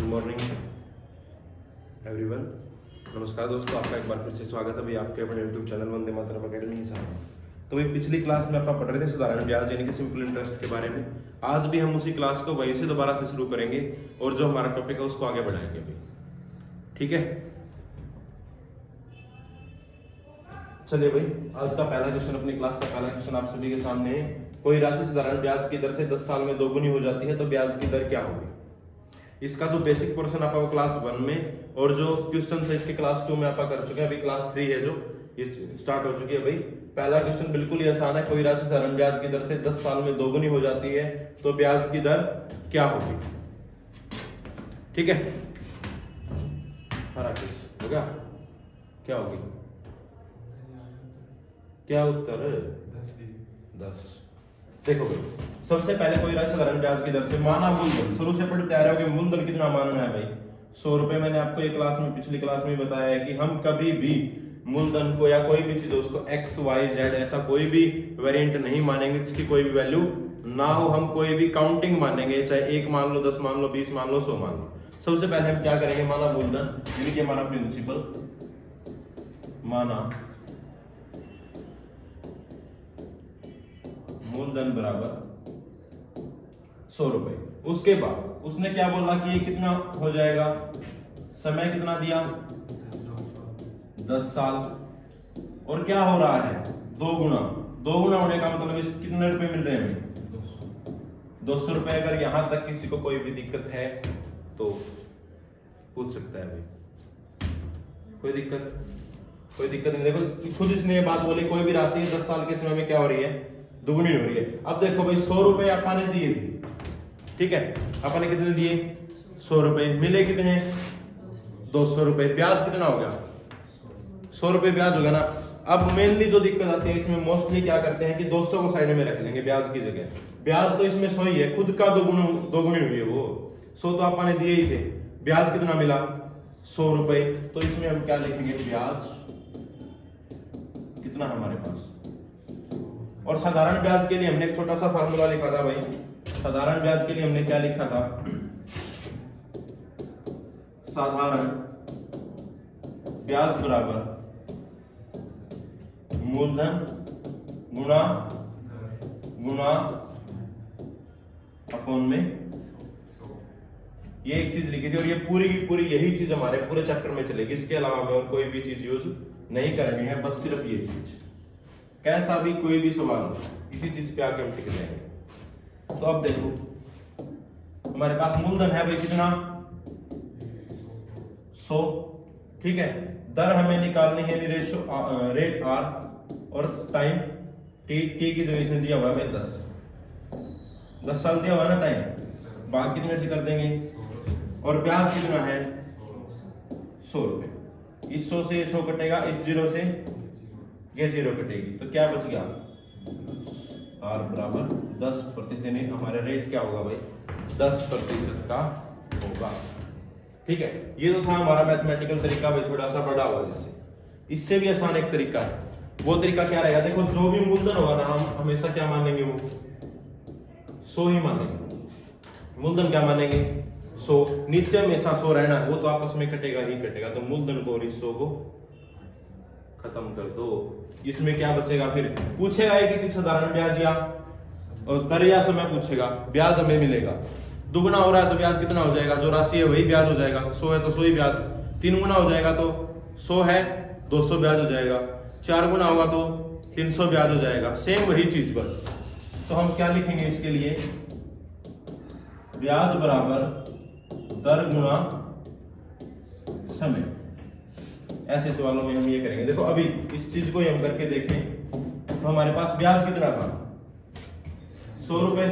Morning everyone. नमस्कार दोस्तों, आपका एक बार फिर से स्वागत है भाई आपके अपने YouTube channel Vande Mataram academy साहब। तो भाई पिछली क्लास में आप पढ़ रहे थे साधारण ब्याज यानी कि सिंपल इंटरेस्ट के बारे में। आज भी हम उसी क्लास को वहीं से दोबारा से शुरू करेंगे और जो हमारा टॉपिक है उसको आगे बढ़ाएंगे भाई, ठीक है। चलिए भाई, आज का पहला क्वेश्चन, अपनी क्लास का पहला क्वेश्चन आप सभी के सामने है। कोई राशि साधारण ब्याज की दर से 10 साल में दोगुनी हो जाती है तो ब्याज की दर क्या होगी। इसका जो बेसिक पोर्शन आपका वो क्लास 1 में और जो क्वेश्चन है इसके क्लास 2 में आपका कर चुके हैं। अभी क्लास 3 है जो ये स्टार्ट हो चुकी है भाई। पहला क्वेश्चन बिल्कुल ही आसान है। कोई राशि साधारण ब्याज की दर से 10 साल में दोगुनी हो जाती है तो ब्याज की दर क्या होगी, ठीक है। हरा किस हो गया, क्या होगी, क्या उत्तर 10। देखो भाई, सबसे पहले कोई राशि साधारण ब्याज की दर से माना मूलधन, शुरू से पढ़ते आ रहे हो कि मूलधन कितना मानना है भाई 100 रुपए। मैंने आपको एक क्लास में पिछली क्लास में बताया है कि हम कभी भी मूलधन को या कोई भी चीज उसको एक्स वाई जेड ऐसा कोई भी वेरिएंट नहीं मानेंगे जिसकी कोई भी वैल्यू ना हो। हम कोई भी काउंटिंग मानेंगे, चाहे 1 मान लो, 10 मान लो, 20 मान लो, 100 मान लो। सबसे पहले हम क्या करेंगे, माना मूलधन यानी कि हमारा प्रिंसिपल, माना मूलधन बराबर 100 रुपए। उसके बाद उसने क्या बोला कि ये कितना हो जाएगा, समय कितना दिया 10 साल, और क्या हो रहा है 2 गुना। 2 गुना होने का मतलब इस कितने रुपए मिल रहे हैं हमें 200 रुपए। अगर यहां तक किसी को कोई भी दिक्कत है तो पूछ सकता है भाई, कोई दिक्कत नहीं। देखो खुद इसने ये बात बोली, कोई भी राशि 10 साल के समय में क्या हो रही है, दुगुनी हो रही है। अब देखो भाई 100 रुपए अपन ने दिए थे, ठीक है। अपन ने कितने दिए 100 रुपए, मिले कितने 200 रुपए। ब्याज कितना हो गया 100 रुपए ब्याज हो गया ना। अब मेनली जो दिक्कत आती है इसमें मोस्टली क्या करते हैं कि 200 को साइड में रख लेंगे ब्याज की जगह। ब्याज तो इसमें 100 ही है, खुद का दोगुनी हुई है वो 100 तो अपन ने दिए ही थे। ब्याज कितना मिला 100 रुपए, तो इसमें हम क्या लिखेंगे, ब्याज कितना हमारे पास। और साधारण ब्याज के लिए हमने एक छोटा सा फार्मूला लिखा था भाई। साधारण ब्याज के लिए हमने क्या लिखा था, साधारण ब्याज बराबर मूलधन गुणा अपॉन में, ये एक चीज लिखी थी। और ये पूरी की पूरी यही चीज हमारे पूरे चैप्टर में चलेगी। इसके अलावा हमें और कोई भी चीज यूज नहीं करनी है, बस सिर्फ ये चीज। कैसा भी कोई भी सवाल हो इसी चीज पे आके हम टिक जाएंगे। तो अब देखो हमारे पास मूलधन है भाई कितना 100, ठीक है। दर हमें निकालनी है रेट आर, और टाइम टी की जगह इसने दिया हुआ है भाई 10 साल दिया हुआ है ना टाइम। बाकी कितने से कर देंगे, और ब्याज कितना है 100 रुपए। इस 100 से 100 कटेगा, इस 0 से ये 0 कटेगी, तो क्या बच गया आर बराबर 10%। यानी हमारा रेट क्या होगा भाई 10% का होगा, ठीक है। ये तो था हमारा मैथमेटिकल तरीका भाई, थोड़ा सा बड़ा हुआ इससे भी आसान एक तरीका है। वो तरीका क्या रहेगा, देखो जो भी मूलधन होगा ना हम हमेशा क्या मानेंगे, वो 100 ही मानेंगे। मूलधन क्या मानेंगे 100, नीचे हमेशा 100 रहना, वो तो आपस में कटेगा ही कटेगा। तो मूलधन को और इस 100 को खत्म कर दो। इसमें क्या बचेगा, फिर पूछेगा एक ही चीज, साधारण ब्याज या और दर या समय पूछेगा। ब्याज हमें मिलेगा, दुगुना हो रहा है तो ब्याज कितना हो जाएगा, जो राशि है वही ब्याज हो जाएगा। 100 है तो 100 ही ब्याज, 3 गुना हो जाएगा तो 100 है 200 ब्याज हो जाएगा, 4 गुना होगा तो 300 ब्याज हो जाएगा। सेम वही चीज बस। तो हम क्या लिखेंगे इसके लिए, ब्याज बराबर दर गुणा समय। ऐसे सवालों में हम ये करेंगे। देखो अभी इस चीज को हम करके देखें तो हमारे पास ब्याज कितना था 100 रुपए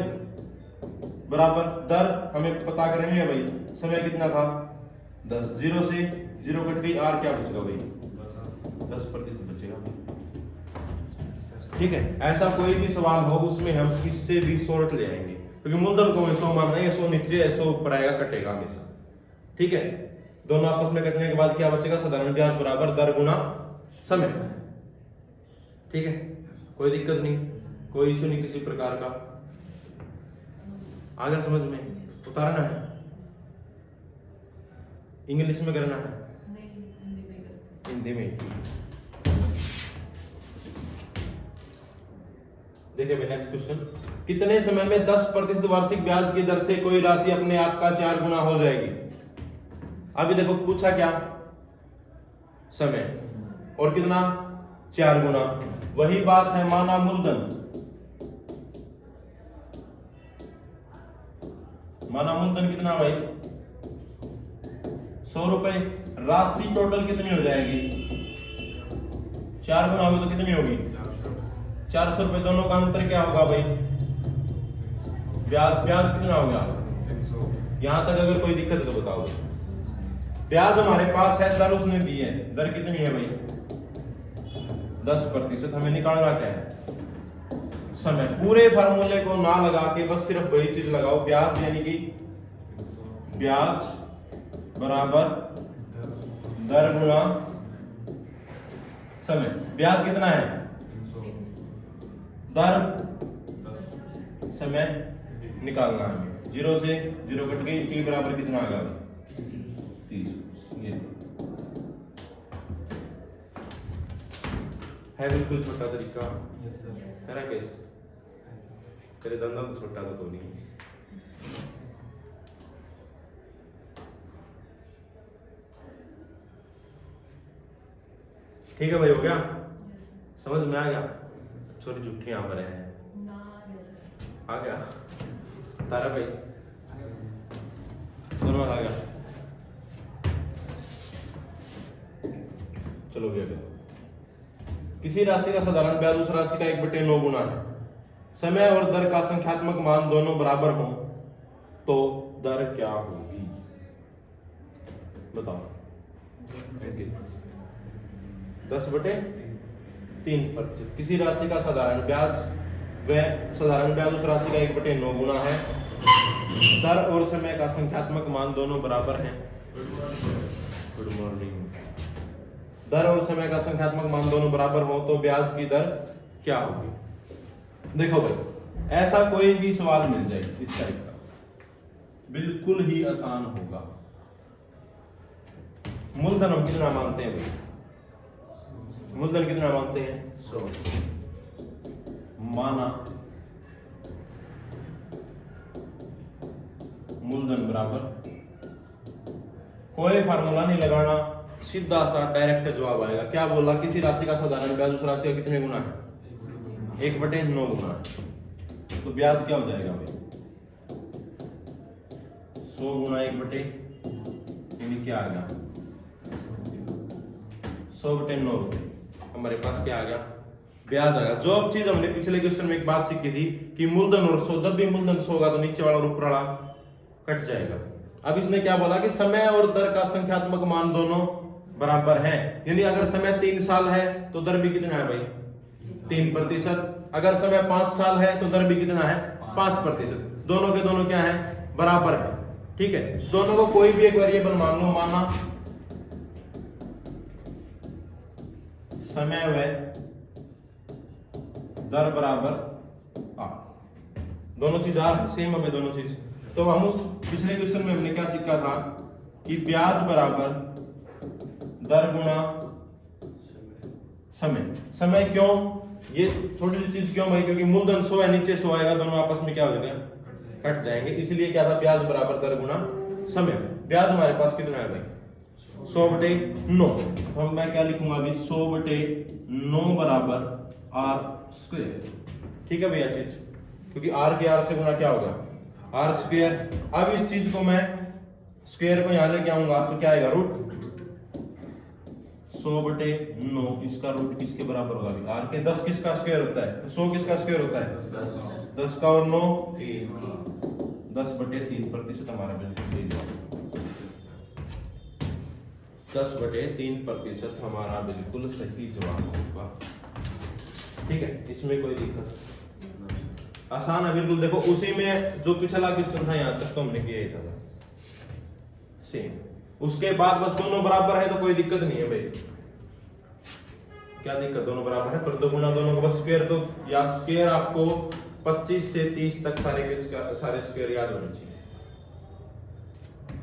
बराबर दर हमें पता करनी है भाई, समय कितना था 10। 0 से 0 कट गई, आर क्या बचेगा भाई 10% बचेगा, ठीक है। ऐसा कोई भी सवाल हो उसमें हम इससे भी शॉर्ट ले आएंगे, क्योंकि मूलधन को 100 मानना है, 100 नीचे 100 ऊपर आएगा, कटेगा हमेशा, ठीक है। दोनों आपस में कटने के बाद क्या बचेगा, साधारण ब्याज बराबर दर गुना समय, ठीक है। कोई दिक्कत नहीं, कोई इश्यू नहीं किसी प्रकार का। आ गया समझ में, उतारना है इंग्लिश में करना है? नहीं, हिंदी में करते हिंदी में। देखिए भाई नेक्स्ट क्वेश्चन, कितने समय में 10% वार्षिक ब्याज की दर से कोई राशि अपने आप का 4 गुना हो जाएगी? अभी देखो पूछा क्या, समय और कितना 4 गुना। वही बात है, माना मूलधन, माना मूलधन कितना भाई 100 रुपए, राशि टोटल कितनी हो जाएगी? 4 गुना होगी तो कितनी होगी? 400 रुपए। दोनों का अंतर क्या होगा भाई? ब्याज, ब्याज कितना हो गया? यहां तक अगर कोई दिक्कत है तो बताओ। ब्याज हमारे पास है, दर उसने दी है, दर कितनी है भाई 10%। हमें निकालना क्या है? समय। पूरे फार्मूले को ना लगा के बस सिर्फ वही चीज लगाओ, ब्याज यानी कि ब्याज बराबर दर गुणा समय। ब्याज कितना है? दर समय निकालना है हमें। 0 से 0 कट गई, टी बराबर कितना आ गया? 30। ये है बिल्कुल छोटा तरीका है ना केस? तेरे धंधा तो छोटा तो नहीं है। ठीक है भाई, हो गया? समझ में आ गया? छोटी जुट्ठी यहाँ पर है ना जैसे आ गया? तारा भाई दोनों आ गया? चलो भी आगे। किसी राशि का साधारण ब्याज उस राशि का 1/9 गुना है। समय और दर का संख्यात्मक मान दोनों बराबर हो तो दर क्या होगी? बताओ। 10/3%। किसी राशि का साधारण ब्याज उस राशि का 1/9 गुना है। दर और समय का संख्यात्मक मान दोनों बराबर हैं। Good morning. दर और समय का संख्यात्मक मान दोनों बराबर हो तो ब्याज की दर क्या होगी? देखो भाई, ऐसा कोई भी सवाल मिल जाए इस टाइप का, बिल्कुल ही आसान होगा। मूलधन हम कितना मानते हैं भाई? मूलधन कितना मानते हैं? 100। माना मूलधन बराबर, कोई फार्मूला नहीं लगाना, सीधा सा डायरेक्ट जवाब आएगा। क्या बोला? किसी राशि का साधारण ब्याज उस राशि का कितने गुना है? 1/9 गुना है। तो ब्याज क्या हो जाएगा भाई? 100 गुना 1/, यानी क्या आ गया? 100/9 रुपए। हमारे पास क्या आ गया? ब्याज आ गया। जो अब चीज हमने पिछले क्वेश्चन में एक बात सीखी थी कि मूलधन और 100, जब भी मूलधन 100 होगा तो नीचे वाला और ऊपर वाला कट जाएगा। अब इसने क्या बोला कि समय और दर का संख्यात्मक मान दोनों बराबर हैं, यानी अगर समय 3 साल है तो दर भी कितना है भाई? 3%। अगर समय 5 साल है तो दर भी कितना है? 5%। दोनों के दोनों क्या है? बराबर है। ठीक है, दोनों को कोई भी एक वेरिएबल मान लो। माना समय व दर बराबर आर, दोनों चीज आर है, सेम है दोनों चीज। तो हम उस पिछले क्वेश्चन में हमने क्या सीखा था कि ब्याज बराबर दर गुणा समय। समय क्यों? ये छोटी सी चीज क्यों भाई? क्योंकि मूलधन 100 है, नीचे 100 आएगा, दोनों आपस में क्या हो जाएगा? कट जाएंगे। इसलिए क्या था? ब्याज बराबर दर गुणा समय। ब्याज हमारे पास कितना है भाई? 100/9। तो मैं क्या लिखूंगा अभी? 100/9 बराबर आर स्क्वायर। ठीक है भैया चीज, क्योंकि आर के आर से गुना क्या होगा? R square. अब इस चीज को मैं स्क्वायर को यहां लेके आऊंगा तो क्या आएगा? रूट 100/9। इसका रूट किसके बराबर होगा? आर के 10 किसका स्क्वायर होता है? 100 किसका स्क्वायर होता है? 10 का और 9 10/3%। हमारा बिल्कुल सही जवाब 10/3% हमारा बिल्कुल सही जवाब होगा। ठीक है, इसमें कोई दिक्कत? आसान है बिल्कुल। देखो उसी में जो पिछला क्वेश्चन था यहां तक तो हमने किया ही था सेम। उसके बाद बस दोनों बराबर है तो कोई दिक्कत नहीं है भाई। क्या दिक्कत? दोनों बराबर है, पर दो गुना दोनों का बस स्क्वायर। तो याद, स्क्वायर आपको 25 से 30 तक सारे स्क्वायर याद होने चाहिए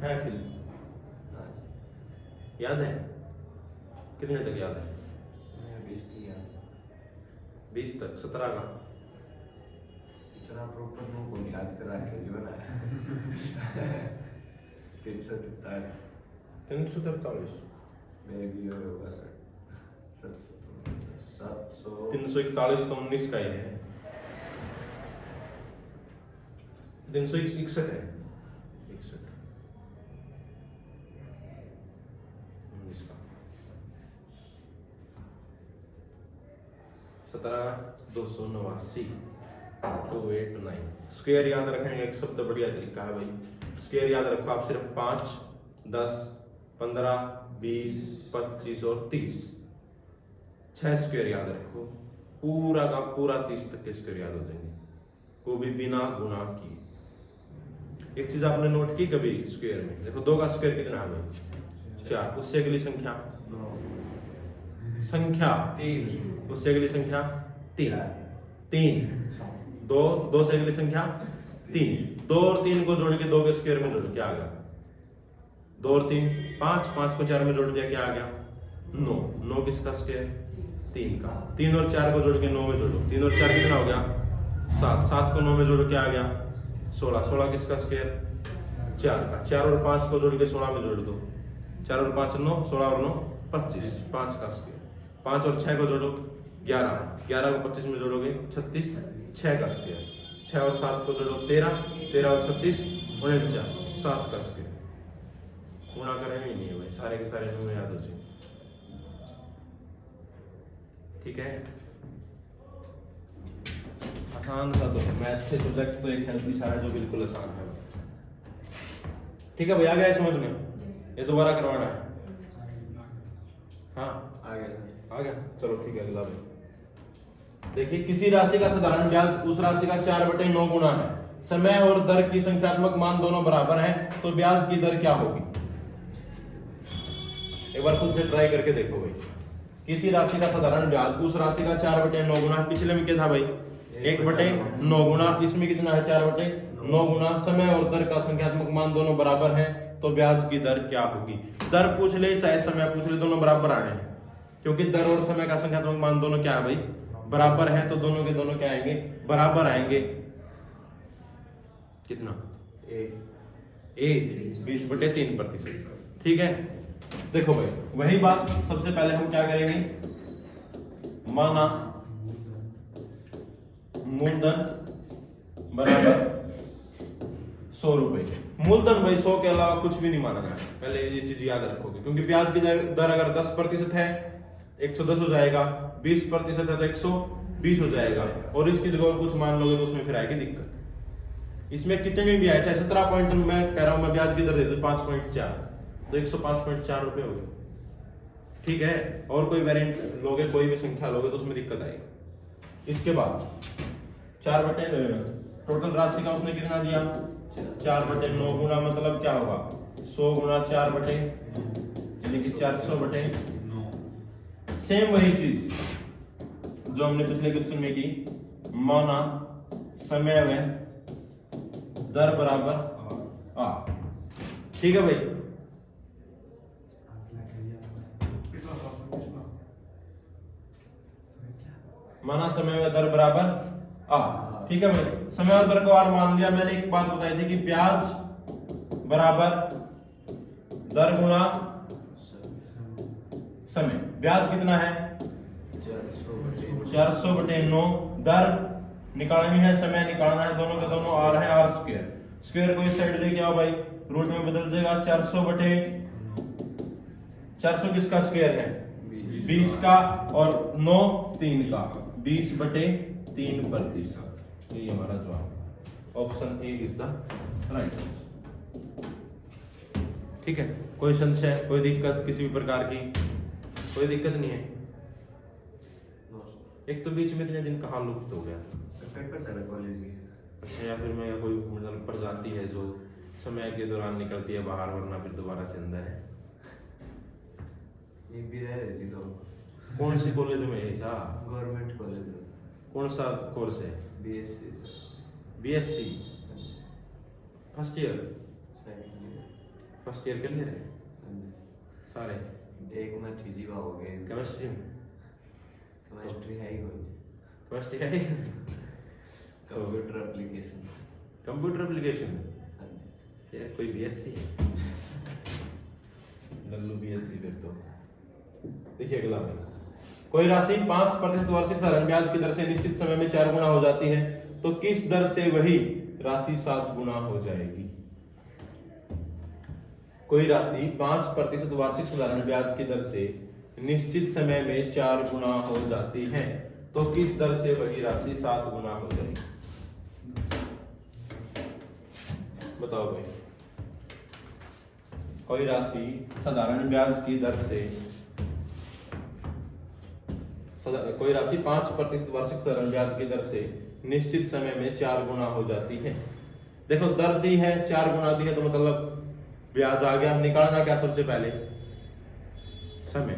है। याद है? कितने तक याद है? 20 तक। 17 का इतना प्रॉपर नो को याद करा के जो ना 343 343 मेरे भी होगा सर 700 341 तो 19 का ही है। 361 है। 61 19 का 17,289 289। स्क्वायर याद रखेंगे एक सबसे बढ़िया तरीका है भाई। स्क्वायर याद रखो आप सिर्फ 5, 10, 15, 20, 25 और 30 6 स्क्वायर याद रखो। पूरा का पूरा 30 तक के स्क्वायर याद हो जाएंगे, वो भी बिना गुणा किए। एक चीज आपने नोट की कभी स्क्वायर में? देखो 2 का स्क्वायर कितना है भाई? 4। उससे अगली संख्या 3 उससे अगली संख्या 3 2 से अगली संख्या 3। 2 और 3 को जोड़ के 2 के स्क्वायर में जोड़ क्या आ गया? 2 और 3 5 5 को 4 में जोड़ दिया क्या आ गया? 9 9 किसका स्क्वायर? 3 का। 3 और 4 को जोड़ के 9 में जोड़ो। 3 और 4 कितना हो गया? 7 7 को 9 में जोड़ के आ गया 16 16 किसका स्क्वायर? 4 का। 4 और 5 को जोड़ के 16 में जोड़ दो। 4 और 5 9, 16 और 9 25 5 का स्क्वायर। 5 और 6 को जोड़ो 11 11 को 25 में जोड़ोगे 36 6 का स्क्वायर। 6 और 7 को जोड़ो 13 13 और 36 49 7 का स्क्वायर। गुणा करेंगे ही नहीं है भाई, सारे के सारे नो याद हो जाए। ठीक है, आसान सा तो मैथ के सब्जेक्ट तो एक हेल्थ सारा जो बिल्कुल आसान है। ठीक है भाई, आ गया है समझ में? ये दोबारा करवाना है? हाँ आ गया सर। आ गया, चलो ठीक है। अगला भाई देखिए, किसी राशि का साधारण ब्याज उस राशि का 4/9 गुना है। समय और दर की संख्यात्मक मान दोनों बराबर हैं, तो ब्याज की दर क्या होगी? एक बार खुद से ट्राई करके देखो भाई। किसी राशि का साधारण ब्याज उस राशि का 4/9 गुना, पिछले में क्या था भाई? 1/9 गुना, इसमें कितना है? 4/9 गुना। समय और दर का संख्यात्मक मान दोनों बराबर हैं, तो ब्याज की दर क्या होगी? दर पूछ ले चाहे समय पूछ ले, दोनों बराबर आने हैं, क्योंकि दर और समय का संख्यात्मक मान दोनों क्या है भाई? बराबर है, तो दोनों के दोनों क्या आएंगे? बराबर आएंगे। कितना? ए 20/3%। ठीक है, देखो भाई वही बात, सबसे पहले हम क्या करेंगे? माना मूलधन बराबर 100 रुपए। मूलधन भाई 100 के अलावा कुछ भी नहीं माना है, पहले ये चीज याद रखोगे, क्योंकि ब्याज की दर अगर 10% है 110 हो जाएगा, 20% है तो 120 हो जाएगा, और इसकी जगह और कुछ मान लोगे तो उसमें फिर आएगी दिक्कत। इसमें कितने भी आए, चाहे 17 पॉइंट मैं कह रहा हूं, मैं ब्याज की दर दे दूं 5.4, तो 105.4 रुपए हो गए। ठीक है, और कोई वेरिएंट लोगे, कोई भी संख्या लोगे तो उसमें दिक्कत आएगी। इसके बाद 4/9 टोटल राशि का उसने कितना दिया? 4/9 गुना, मतलब क्या होगा? 100 गुना 4 यानी कि 400/9। सेम वही चीज जो हमने पिछले क्वेश्चन में की, माना समय व दर बराबर आ। ठीक है भाई, माना समय व दर बराबर आ। ठीक है भाई, समय और दर को आर मान लिया। मैंने एक बात बताई थी कि ब्याज बराबर दर गुणा समय। ब्याज कितना है? 400/9। दर निकालनी है, समय निकालना है, दोनों के दोनों आर है, आर स्क्वायर। स्क्वायर को इस साइड लेके आओ भाई, रूट में बदल जाएगा। 400 किसका स्क्वायर है? 20 का, और 9 3 का, 20/3%। ये हमारा जवाब, option A is the right answer. ठीक है, कोई संशय, कोई दिक्कत किसी भी प्रकार की? कोई दिक्कत नहीं है। एक तो बीच में इतने दिन कहाँ लुप्त हो गया? पेपर चला कॉलेज की। अच्छा, या फिर मैं कोई मतलब प्रजाति है जो समय के दौरान निकलती है बाहर, वरना फिर दोबारा से अंदर है। ये भी रह रही थी तो कौन सी कॉलेज में है ऐसा? गवर्नमेंट कॉलेज में। कौन सा कोर्स है? BSc sir. BSc first year? Second year. First year clear है? सारे एक में चीज़ी हो गए। केमिस्ट्री में केमिस्ट्री है ही कोई। केमिस्ट्री है कंप्यूटर एप्लीकेशंस। कंप्यूटर एप्लीकेशन हाँ जी। फिर कोई बीएससी है लल्लू बीएससी फिर तो। देखिए अगला कोई राशि 5% वार्षिक साधारण ब्याज की दर से निश्चित समय में 4 गुना हो जाती है तो किस दर से वही राशि 7 गुना हो जाएगी। कोई राशि 5% वार्षिक साधारण ब्याज की दर से निश्चित समय में 4 गुना हो जाती है तो किस दर से वही राशि 7 गुना हो जाएगी। बताओ भाई। कोई राशि साधारण ब्याज की दर से कोई राशि 5% वार्षिक साधारण ब्याज की दर से निश्चित समय में 4 गुना हो जाती है। देखो दर दी है 4 गुना दी है तो मतलब ब्याज आ गया। निकालना क्या सबसे पहले समय,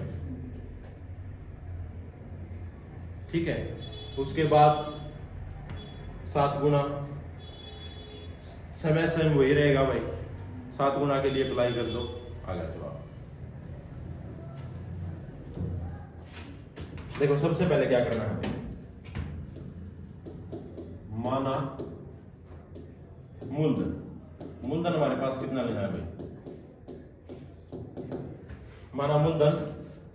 ठीक है। उसके बाद 7 गुना समय सेम वही रहेगा भाई। 7 गुना के लिए अप्लाई कर दो, आ गया जवाब। देखो सबसे पहले क्या करना है, माना मूलधन। मूलधन हमारे पास कितना लेना है भाई। माना मूलधन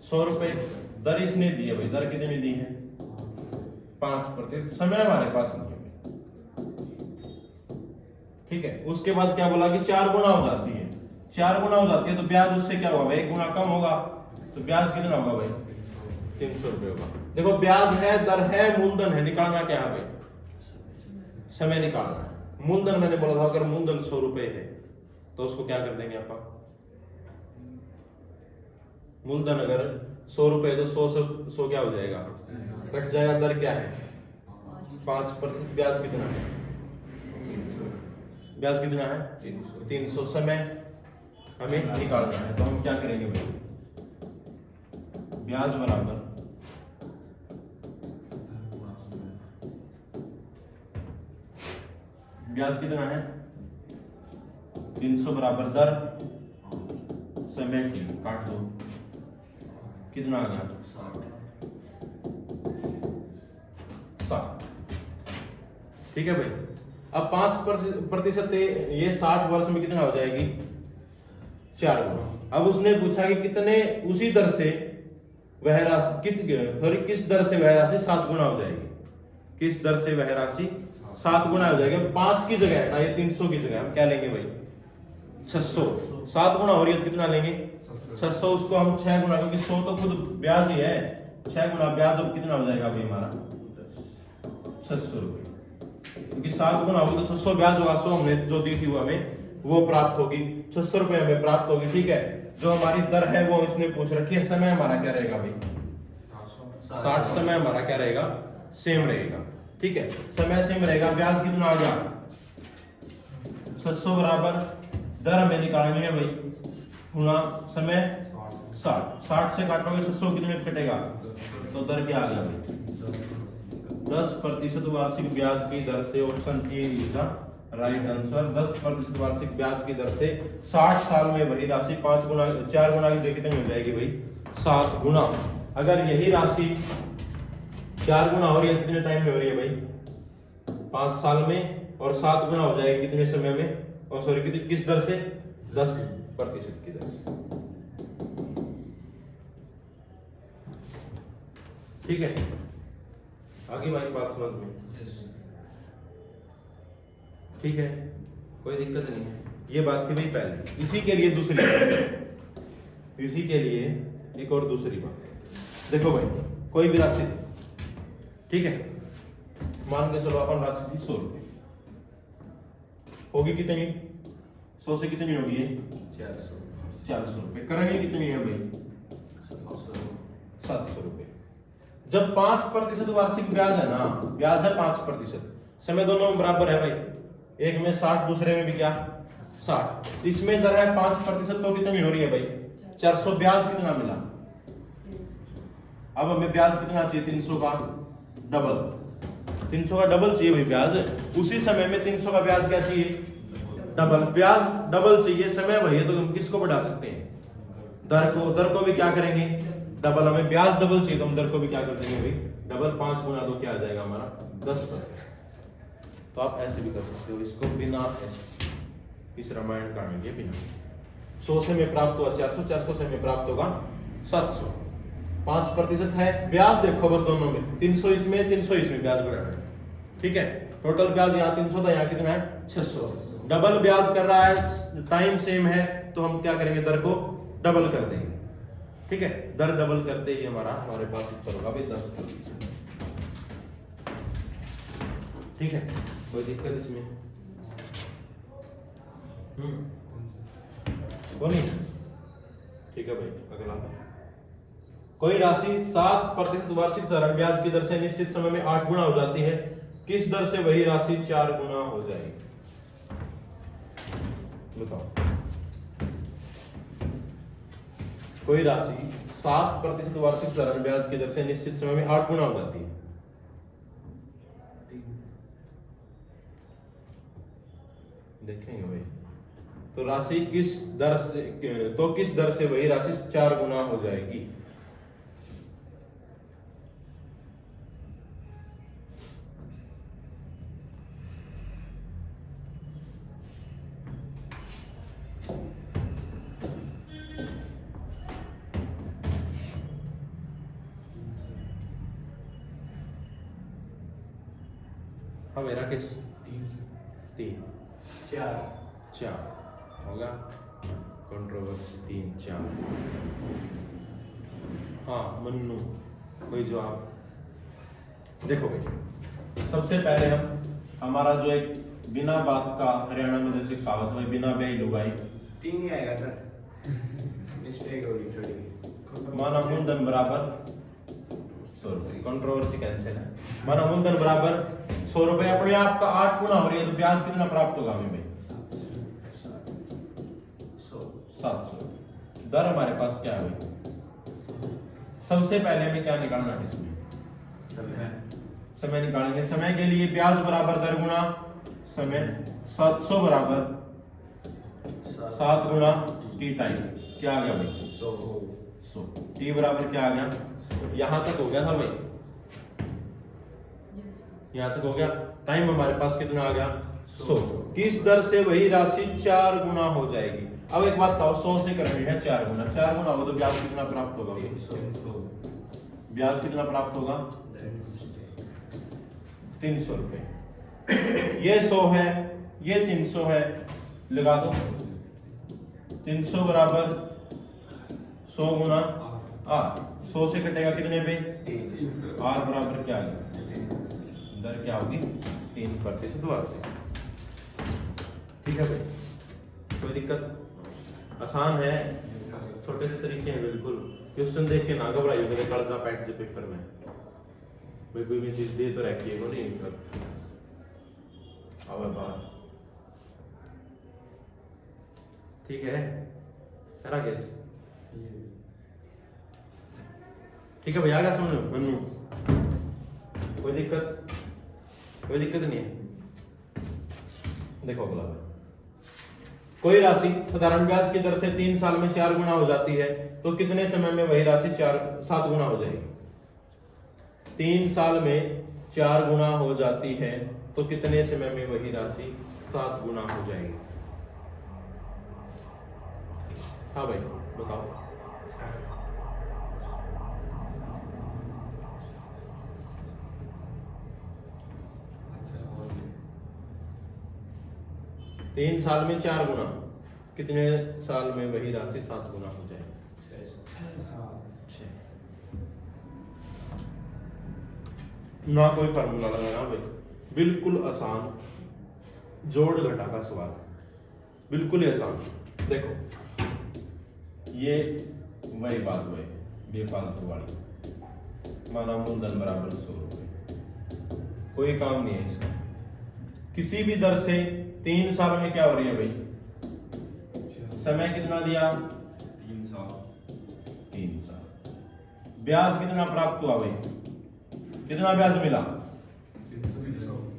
100 रुपए, दर इसने दी है भाई। दर कितनी दी है 5%। समय हमारे पास नहीं है, ठीक है। उसके बाद क्या बोला कि 4 गुना हो जाती है। 4 गुना हो जाती है तो ब्याज उससे क्या होगा भाई, 1 गुना कम होगा। तो ब्याज कितना होगा भाई 300 रुपए होगा। देखो ब्याज है, दर है, मूलधन है, निकालना क्या है भाई, समय निकालना है। मूलधन मैंने बोला था अगर मूलधन 100 रुपए है तो उसको क्या कर देंगे आप, मूलधन अगर 100 रुपए तो 100 क्या हो जाएगा, कट जाएगा। दर क्या है 5%। ब्याज कितना है, ब्याज कितना है 300। समय हमें निकालना है तो हम क्या करेंगे भाई, ब्याज बराबर ब्याज कितना है 300 बराबर दर समय की काट दो, कितना आ गया 60। ठीक है भाई। अब 5% ये 60 वर्ष में कितना हो जाएगी 4 गुना। अब उसने पूछा कि कितने उसी दर से वह राशि किस दर से वह राशि 7 गुना हो जाएगी। किस दर से वह राशि 7 गुना हो जाएगी। 5 की जगह ना ये 300 की जगह हम क्या लेंगे भाई 600। 7 गुना हो रही है तो कितना लेंगे 600। उसको हम 6 गुना, क्योंकि 100 तो खुद ब्याज ही है, 6 गुना ब्याज अब कितना हो जाएगा भाई हमारा 600 रुपए। क्योंकि 7 गुना होगी तो 600 ब्याज होगा। 100 हमने जो दी थी वो हमें वो प्राप्त होगी, 600 रुपए हमें प्राप्त होगी। ठीक है, जो हमारी दर है वो इसने पूछ रखी है। समय हमारा क्या रहेगा भाई 60। समय हमारा क्या रहेगा सेम रहेगा। ठीक है, समय सेम रहेगा। ब्याज कितना आ गया 600 बराबर दर हमें निकालनी है भाई गुना समय 60। 60 से काटोगे 600 कितने कटेगा तो दर क्या आ गया भाई 10% वार्षिक ब्याज की दर से। Option A is the right answer. 10% वार्षिक ब्याज की दर से 60 साल में वही राशि 4 गुना की जगह कितनी हो जाएगी भाई 7 गुना। अगर यही राशि 4 गुना हो रही है कितने टाइम में हो रही है भाई 5 साल में, और 7 गुना हो जाएगी कितने समय में, और सॉरी किस दर से 10% की दर से। ठीक है, आगे भाई बात समझ में ठीक है, कोई दिक्कत नहीं है। ये बात थी भाई पहले। इसी के लिए दूसरी बात, इसी के लिए एक और दूसरी बात। देखो भाई कोई भी राशि थी, ठीक है, मान के चलो अपन राशि थी 100 रुपए, होगी कितनी 100 से कितनी होगी 400 रुपए। करेंगे कितनी है भाई 700 रुपए। जब 5% वार्षिक ब्याज है ना, ब्याज है 5%, समय दोनों में बराबर है भाई, एक में 60 दूसरे में भी क्या 60। इसमें दर है 5% तो कितनी हो रही है भाई 400। ब्याज कितना मिला, अब हमें ब्याज कितना चाहिए 300 का डबल। 300 का डबल चाहिए भाई ब्याज। उसी समय में 300 का ब्याज क्या चाहिए डबल। ब्याज डबल चाहिए, समय वही है तो हम किसको बढ़ा सकते हैं दर को भी क्या करेंगे डबल, हमें ब्याज डबल चाहिए तो हम दर को भी क्या कर देंगे भाई डबल, 5 गुना 2 क्या आ जाएगा हमारा 10%। तो आप ऐसे भी कर सकते हो इसको बिना ऐसे, इस रामायण कहानी के बिना। 100 से में प्राप्त हुआ 400, 400 से में प्राप्त होगा 700, 5% है ब्याज। देखो बस दोनों में 300 इसमें 300 इसमें ब्याज बढ़ा है, ठीक है। टोटल ब्याज यहाँ 300 था, यहाँ कितना है 600। डबल ब्याज कर रहा है, टाइम सेम है, तो हम क्या करेंगे दर को डबल कर देंगे, ठीक है। दर डबल करते ही हमारे पास उत्तर होगा भाई 10%, ठीक है। कोई दिक्कत इसमें कौन नहीं, ठीक है भाई। अगला कोई राशि 7% वार्षिक दर ब्याज की दर से निश्चित समय में 8 गुना हो जाती है, किस दर से वही राशि 4 गुना हो जाएगी, बताओ। कोई राशि 7% वार्षिक दर ब्याज की दर से निश्चित समय में 8 गुना हो जाती है, देखेंगे भाई। तो राशि किस दर से वही राशि 4 गुना हो जाएगी। हाँ मेरा किस 3 4 होगा, कंट्रोवर्सी 3 4। हाँ मन्नू कोई जवाब। देखो भाई सबसे पहले हमारा जो एक बिना बात का हरियाणा में जैसे कहावत है बिना ब्याही लुगाई, 3 ही आएगा सर, मिस्टेक होगी छोटी। माना मूलधन बराबर 100 रुपए, कंट्रोवर्सी कैंसिल है। माना मूलधन बराबर 100 रुपए, अपने आप का 8 गुना हो रही है, तो ब्याज कितना प्राप्त होगा हमें भाई 700। दर हमारे पास क्या है भाई, सबसे पहले हमें क्या निकालना है इसमें समय निकालेंगे। समय के लिए ब्याज बराबर दर गुना समय, 700 बराबर 7 गुना टी टाइम, क्या आ गया भाई 100। टी बराबर क्या आ गया, यहां तक हो गया था भाई, यहां तक हो गया। टाइम हमारे पास कितना आ गया 100। किस दर से वही राशि 4 गुना हो जाएगी। अब एक बात बताओ, 100 से करनी है 4 गुना, 4 गुना होगा तो ब्याज कितना प्राप्त होगा, ब्याज कितना प्राप्त होगा 300 रुपए। ये 100 है, ये 300 है, लगा दो 300 बराबर 100 गुना 8, 100 से कटेगा कितने पे, आर बराबर क्या है, दर क्या होगी 3% वार्षिक, ठीक है भाई। कोई दिक्कत, आसान है, छोटे से तरीके हैं बिल्कुल। क्वेश्चन देख के ना घबराइए, मेरे कर्जा पैट जे पेपर में भाई कोई भी चीज दे तो रखिए वो नहीं कर आवे बाहर, ठीक है राकेश, ठीक है भैया, क्या समझ लो मन्नू, कोई दिक्कत नहीं है। देखो अगला, कोई राशि साधारण ब्याज की दर से 3 साल में 4 गुना हो जाती है, तो कितने समय में वही राशि 7 गुना हो जाएगी। 3 साल में 4 गुना हो जाती है, तो कितने समय में वही राशि 7 गुना हो जाएगी। हाँ भाई बताओ। 3 साल में 4 गुना, कितने साल में वही राशि 7 गुना हो जाएगी, 6। ना कोई फार्मूला लगाना भाई, बिल्कुल आसान, जोड़ घटा का सवाल, बिल्कुल ही आसान। देखो ये वही बात हुई बेफालतू वाली, माना मूलधन बराबर 100 रुपए, कोई काम नहीं है इसका। किसी भी दर से 3 साल में क्या हो रही है भाई, समय कितना दिया 3 साल, ब्याज कितना प्राप्त हुआ भाई, कितना ब्याज मिला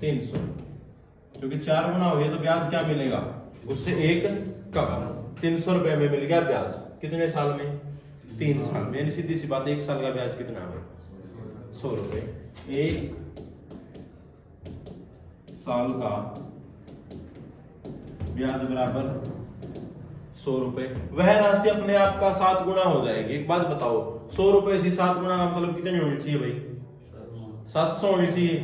300, क्योंकि 4 गुना हुई है तो ब्याज क्या मिलेगा उससे 1 कम। 300 रुपए में मिल गया ब्याज। कितने साल में? 3 साल में। यानी सीधी सी बात, 1 साल का ब्याज कितना है? 100 रुपए। 1 साल का ब्याज बराबर 100 रुपए। वह राशि अपने आप का 7 गुना हो जाएगी। एक बात बताओ, 100 रुपए थी, 7 गुना का मतलब कितनी होनी चाहिए भाई? 700 होनी चाहिए।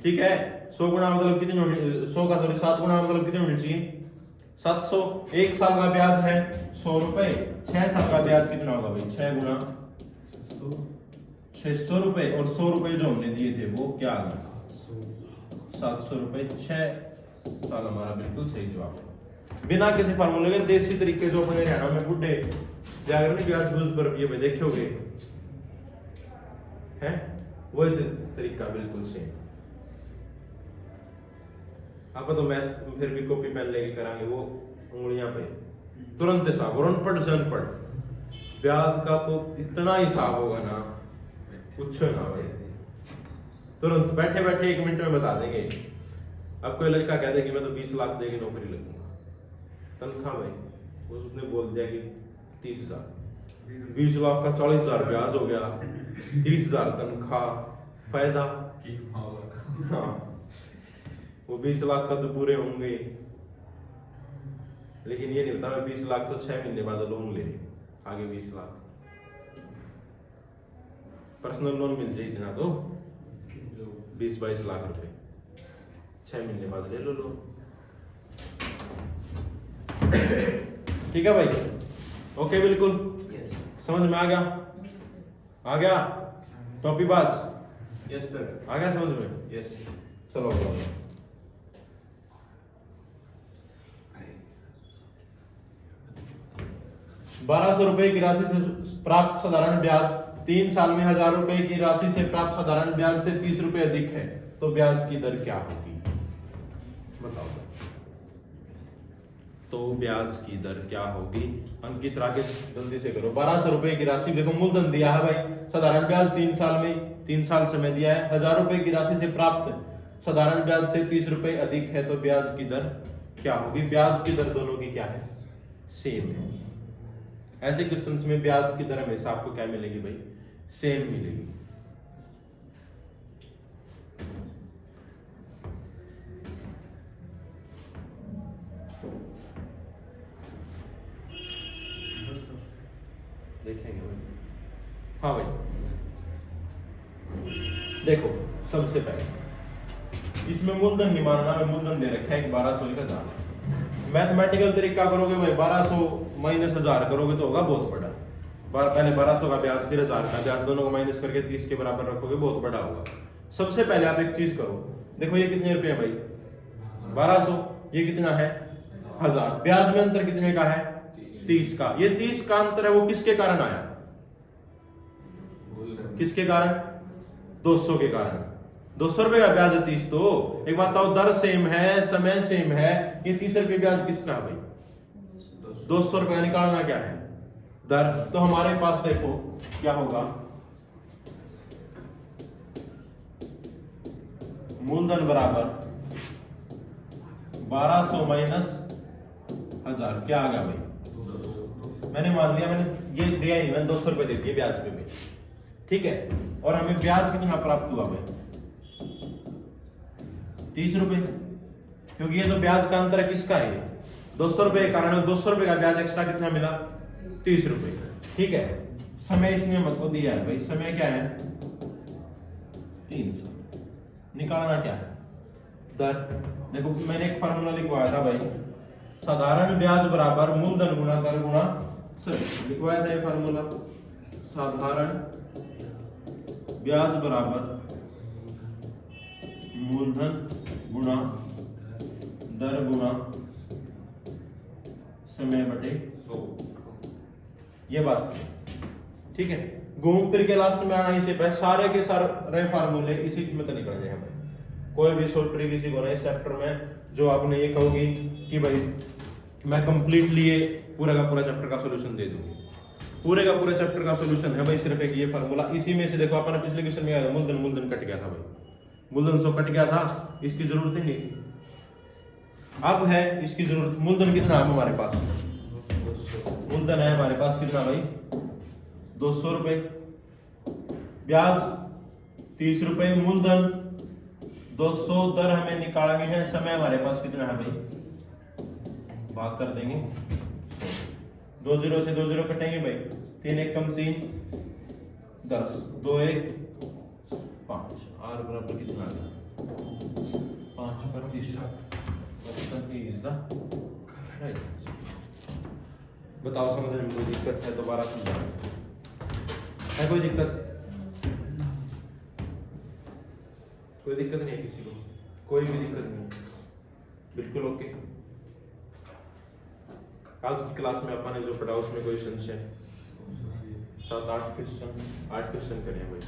ठीक है, 100 गुना मतलब कितनी होनी, 100 का सॉरी 7 गुना मतलब कितनी होनी चाहिए? 700। 1 साल का ब्याज है 100 रुपए, 6 साल का ब्याज कितना होगा भाई? 6 गुना 600 रुपए। और 100 रुपए जो हमने दिए थे वो क्या आ गया? 700 रुपए। 6 साल हमारा बिल्कुल सही जवाब है। बिना किसी फार्मूले के देसी तरीके जो अपने हरियाणा में बुढ़े जागरण ब्याज बूझ पर ये भाई देखोगे हैं, वही तरीका बिल्कुल सेम। आप तो मैथ फिर भी कॉपी पेन लेके कराएंगे, वो उंगलियां पे तुरंत हिसाब, और अनपढ़ से अनपढ़ ब्याज का तो इतना हिसाब होगा ना, पूछो ना भाई। तुरंत बैठे बैठे 1 मिनट में बता देंगे। अब कोई लड़का कह दे कि मैं तो 20 लाख दे के नौकरी लगूंगा, तनख्वाह भाई उसने बोल दिया कि 30,000, 20 लाख का 40,000 ब्याज हो गया, 30,000 तनख्वाह, फायदा हाँ, वो 20 लाख का तो पूरे होंगे। लेकिन ये नहीं बता मैं 20 लाख तो 6 महीने बाद लोन ले, आगे 20 लाख पर्सनल लोन मिल जाए इतना तो 20-22 लाख रुपए 6 महीने बाद ले लो लोन। ठीक है भाई, ओके बिल्कुल समझ में आ गया? आ गया टॉपी बाज? Yes sir. आ गया समझ में? यस। चलो 1200 रुपए की राशि से प्राप्त साधारण ब्याज 3 साल में 1000 रुपए की राशि से प्राप्त साधारण ब्याज से 30 रुपए अधिक है, तो ब्याज की दर क्या होगी? बताओ। तो ब्याज की दर क्या होगी? अंकित राकेश जल्दी से करो। 1200 रुपए की राशि, देखो मूलधन दिया है भाई, साधारण ब्याज 3 साल में, 3 साल समय दिया है, 1000 रुपए की राशि से प्राप्त साधारण ब्याज से 30 रुपए अधिक है, तो ब्याज की दर क्या होगी? ब्याज की दर दोनों की क्या है? सेम है। ऐसे क्वेश्चंस में ब्याज की दर हमेशा आपको क्या मिलेगी भाई? सेम मिलेगी। देखेंगे भाई। हाँ भाई देखो, सबसे पहले इसमें मूलधन नहीं मानना, मैं मूलधन दे रखा है 1200 का 1000। मैथमेटिकल तरीका करोगे भाई, 1200 माइनस 1000 करोगे तो होगा बहुत बड़ा। पहले 1200 का ब्याज फिर 1000 का ब्याज, दोनों को माइनस करके 30 के बराबर रखोगे, बहुत बड़ा होगा। सबसे पहले आप एक चीज करो, देखो ये कितने रुपए है भाई? 1200। ये कितना है? 1000। ब्याज में अंतर कितने का है? 30 का। ये 30 का अंतर है वो किसके कारण आया? किसके कारण? 200 के कारण। 200 रुपए का ब्याज है 30, तो एक बात बताओ, दर सेम है, समय सेम है, ये 30 रुपए ब्याज किसका है भाई? 200 रुपए निकालना क्या है? दर। तो हमारे पास देखो क्या होगा, मूलधन बराबर 1200 माइनस 1000, क्या आ गया भाई? मैंने मान लिया, मैंने ये दिया ही नहीं, मैंने 200 रुपए दे दिए ब्याज पे भी, ठीक है। और हमें ब्याज कितना प्राप्त हुआ भाई? 30 रुपए, क्योंकि ये जो ब्याज का अंतर है किसका है? 200 रुपए के कारण 200 रुपए का ब्याज एक्स्ट्रा कितना मिला? 30 रुपए, ठीक है। समय इसने हमको दिया है भाई, समय क्या है? 300। निकालना क्या है? दर। देखो मैंने एक फार्मूला लिखवाया था भाई, साधारण ब्याज बराबर मूलधन गुना दर गुना, सॉरी लिखवाया था ये फार्मूला, साधारण ब्याज बराबर मूलधन गुना दर गुना समय बटे 100। ये बात ठीक है। घूम फिर के लास्ट में आना इसे पे सारे के सारे फार्मूले इसी में तो निकल जाए भाई। कोई भी शॉर्ट ट्रिक इसी को ना इस चैप्टर में जो आपने ये कहोगी कि भाई मैं कंप्लीटली ये पूरा का पूरा चैप्टर का सॉल्यूशन दे दूंगी, पूरे का पूरा चैप्टर का सॉल्यूशन है भाई सिर्फ एक ये फार्मूला। इसी में से देखो अपना पिछले क्वेश्चन में आया मूलधन, मूलधन कट गया था भाई, मूलधन 100 कट गया था, इसकी जरूरत ही नहीं थी। अब है इसकी जरूरत। मूलधन कितना है हमारे पास? मूलधन है हमारे पास कितना भाई 200 रुपए, ब्याज 30 रुपए, मूलधन 200, दर हमें निकालनी है, समय हमारे पास कितना है भाई, भाग कर देंगे 2 0 से 2 0 कटेंगे भाई, 3 1 कम 3 10, 2 1 5, आर बराबर कितना आ गया 5%। बताओ समझने में कोई दिक्कत है, दोबारा समझाओ, है कोई दिक्कत? कोई दिक्कत नहीं है किसी को, कोई भी दिक्कत नहीं है, बिल्कुल ओके। आज की क्लास में अपन ने जो पढ़ा उसमें कोई संशय 7-8 क्वेश्चन करें भाई,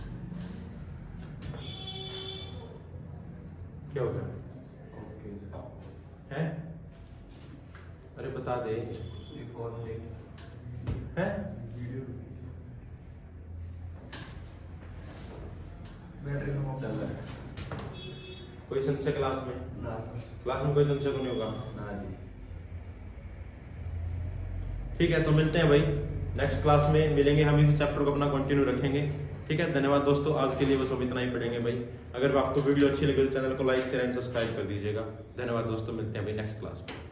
क्या हो गया है? अरे बता दे है? बैटरी कम चल रहा है कोई संशय क्लास में? ना सर, क्लास में कोई संशय को नहीं होगा? ना जी। ठीक है, तो मिलते हैं भाई नेक्स्ट क्लास में, मिलेंगे हम, इस चैप्टर को अपना कंटिन्यू रखेंगे। ठीक है, धन्यवाद दोस्तों, आज के लिए बस अब इतना ही पढ़ेंगे भाई। अगर आपको वीडियो अच्छी लगे तो चैनल को लाइक शेयर एंड सब्सक्राइब कर दीजिएगा। धन्यवाद दोस्तों, मिलते हैं भाई नेक्स्ट क्लास में।